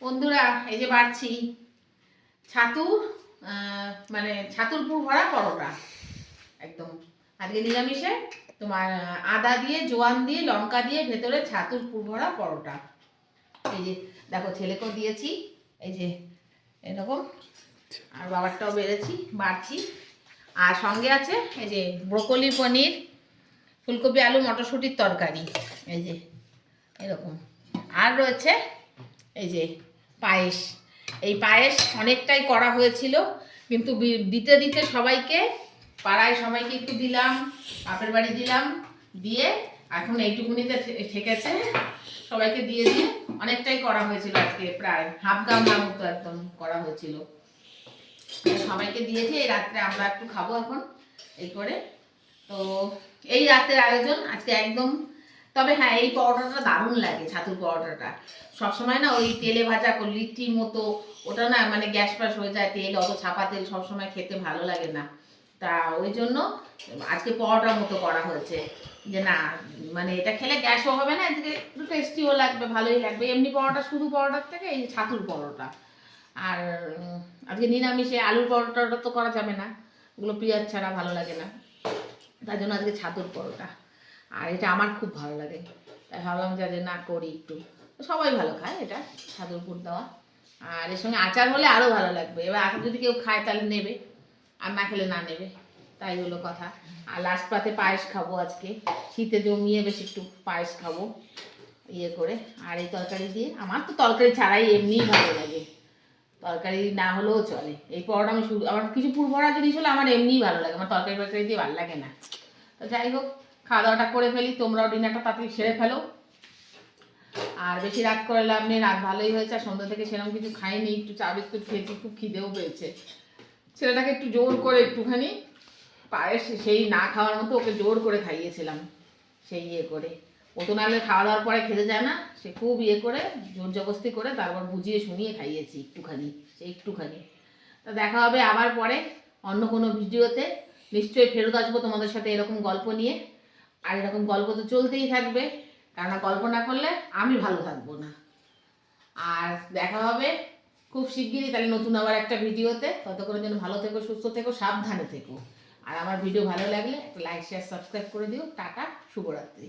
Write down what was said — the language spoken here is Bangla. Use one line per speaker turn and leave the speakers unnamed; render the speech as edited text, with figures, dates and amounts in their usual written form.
বন্ধুরা এই যে বাড়ছি ছাতুর মানে ছাতুর পুর ভরা পরোটা একদম আজকে নিরামিষে তোমার আদা দিয়ে জোয়ান দিয়ে লঙ্কা দিয়ে ভেতরে ছাতুর পুর ভরা পরোটা। এই যে দেখো ছেলেকেও দিয়েছি, এই যে এরকম, আর বাবারটাও বেড়েছি বাড়ছি। আর সঙ্গে আছে এই যে ব্রোকলি পনির ফুলকপি আলু মটরশুঁটির তরকারি, এই যে এরকম। আর রয়েছে এই যে পায়েস। এই পায়েস অনেকটাই করা হয়েছিল, কিন্তু দিতে দিতে সবাইকে পাড়ায় সবাইকে একটু দিলাম, বাপের বাড়ি দিলাম, দিয়ে এখন এইটুকুনিতে ঠেকেছে, সবাইকে দিয়ে দিয়ে অনেকটাই করা হয়েছিল। আজকে প্রায় হাফ গামলা মতো একদম করা হয়েছিল, সবাইকে দিয়েছি। এই রাত্রে আমরা একটু খাবো এখন এই করে। তো এই রাতের আয়োজন আজকে একদম। তবে হ্যাঁ, এই পরোটাটা দারুণ লাগে, ছাতুর পরোটাটা। সবসময় না ওই তেলে ভাজা লিট্টির মতো ওটা না মানে গ্যাস ফ্যাস হয়ে যায়, তেল অত ছাপা তেল সবসময় খেতে ভালো লাগে না। তা ওই জন্য আজকে পরোটার মতো করা হয়েছে, যে না মানে এটা খেলে গ্যাসও হবে না, এদিকে একটু টেস্টিও লাগবে, ভালোই লাগবে। এমনি পরোটা শুধু পরোটার থেকে এই ছাতুর পরোটা। আর আজকে নিরামিষে আলুর পরোটাটা তো করা যাবে না, ওগুলো পেঁয়াজ ছাড়া ভালো লাগে না, তার জন্য আজকে ছাতুর পরোটা। আর এটা আমার খুব ভালো লাগে, তাই ভাবলাম যে না করি একটু। সবাই ভালো খায় এটা, ছাতুর পুর দেওয়া। আর এর সঙ্গে আচার হলে আরও ভালো লাগবে। এবার আচার যদি কেউ খায় তাহলে নেবে, আর না খেলে না নেবে, তাই হলো কথা। আর লাস্ট পাতে পায়েস খাবো আজকে, শীতে জমিয়ে বেশ একটু পায়েস খাবো ইয়ে করে। আর এই তরকারি দিয়ে, আমার তো তরকারি ছাড়াই এমনিই ভালো লাগে, তরকারি না হলেও চলে। এই পরোটা আমি শুধু, আমার কিছু পুর ভরা জিনিস হলে আমার এমনিই ভালো লাগে, আমার তরকারি ফরকারি দিয়ে ভালো লাগে না। তো যাই হোক, খাওয়া দাওয়াটা করে ফেলি, তোমরাও ডিনারটা তাড়াতাড়ি সেরে ফেলো। আর বেশি রাত করে লাভ নেই, রাত ভালোই হয়েছে। আর সন্ধ্যা থেকে সেরকম কিছু খাইনি, একটু চা বিস্কুট খেয়েছি, খুব খিদেও পেয়েছে। ছেলেটাকে একটু জোর করে একটুখানি পায়েস, সেই না খাওয়ার মতো ওকে জোর করে খাইয়েছিলাম, সেই ইয়ে করে। ও তো নাহলে খাওয়া দাওয়ার পরে খেতে যায় না, সে খুব ইয়ে করে জোর জবস্তি করে তারপর বুঝিয়ে শুনিয়ে খাইয়েছি একটুখানি, সেই একটুখানি। তা দেখা হবে আবার পরে অন্য কোনো ভিডিওতে, নিশ্চয়ই ফেরত আসবো তোমাদের সাথে এরকম গল্প নিয়ে। আর এরকম গল্প তো চলতেই থাকবে, কারণ গল্প না করলে আমি ভালো থাকবো না। আর দেখা হবে খুব শিগগিরই তাহলে নতুন আবার একটা ভিডিওতে। ততক্ষণের জন্য ভালো থেকো, সুস্থ থেকো, সাবধানে থেকো। আর আমার ভিডিও ভালো লাগলে একটা লাইক শেয়ার সাবস্ক্রাইব করে দিও। টাটা, শুভরাত্রি।